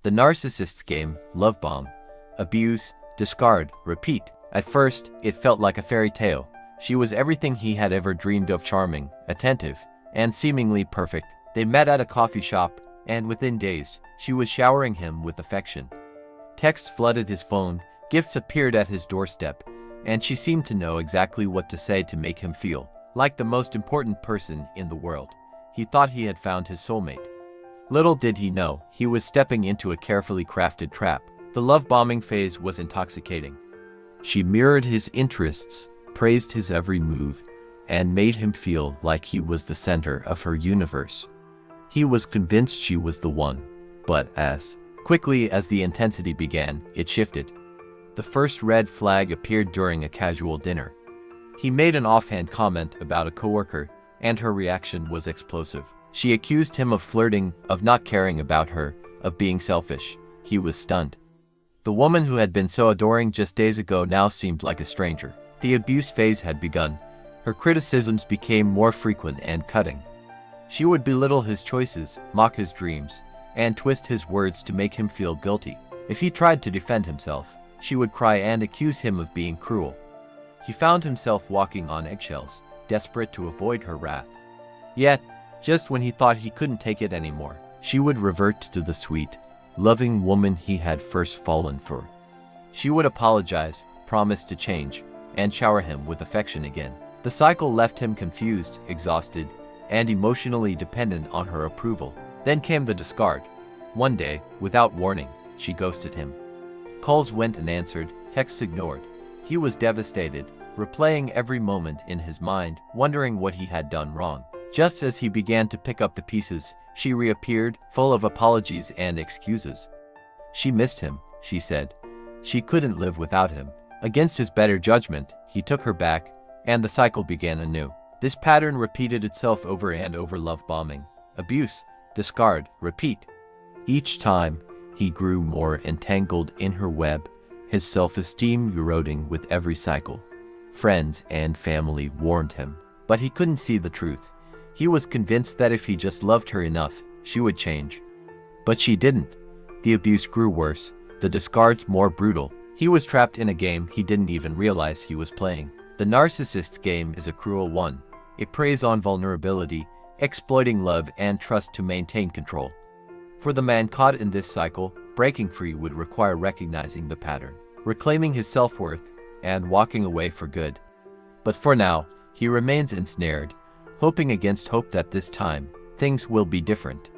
The Narcissist's game, love bomb. Abuse, discard, repeat. At first, it felt like a fairy tale. She was everything he had ever dreamed of: charming, attentive, and seemingly perfect. They met at a coffee shop, and within days, she was showering him with affection. Texts flooded his phone, gifts appeared at his doorstep, and she seemed to know exactly what to say to make him feel like the most important person in the world. He thought he had found his soulmate. Little did he know, he was stepping into a carefully crafted trap. The love-bombing phase was intoxicating. She mirrored his interests, praised his every move, and made him feel like he was the center of her universe. He was convinced she was the one, but as quickly as the intensity began, it shifted. The first red flag appeared during a casual dinner. He made an offhand comment about a coworker, and her reaction was explosive. She accused him of flirting, of not caring about her, of being selfish. He was stunned. The woman who had been so adoring just days ago now seemed like a stranger. The abuse phase had begun. Her criticisms became more frequent and cutting. She would belittle his choices, mock his dreams, and twist his words to make him feel guilty. If he tried to defend himself, she would cry and accuse him of being cruel. He found himself walking on eggshells, desperate to avoid her wrath. Yet, just when he thought he couldn't take it anymore, she would revert to the sweet, loving woman he had first fallen for. She would apologize, promise to change, and shower him with affection again. The cycle left him confused, exhausted, and emotionally dependent on her approval. Then came the discard. One day, without warning, she ghosted him. Calls went unanswered, texts ignored. He was devastated, replaying every moment in his mind, wondering what he had done wrong. Just as he began to pick up the pieces, she reappeared, full of apologies and excuses. She missed him, she said. She couldn't live without him. Against his better judgment, he took her back, and the cycle began anew. This pattern repeated itself over and over: love bombing, abuse, discard, repeat. Each time, he grew more entangled in her web, his self-esteem eroding with every cycle. Friends and family warned him, but he couldn't see the truth. He was convinced that if he just loved her enough, she would change. But she didn't. The abuse grew worse, the discards more brutal. He was trapped in a game he didn't even realize he was playing. The narcissist's game is a cruel one. It preys on vulnerability, exploiting love and trust to maintain control. For the man caught in this cycle, breaking free would require recognizing the pattern, reclaiming his self-worth, and walking away for good. But for now, he remains ensnared, hoping against hope that this time, things will be different.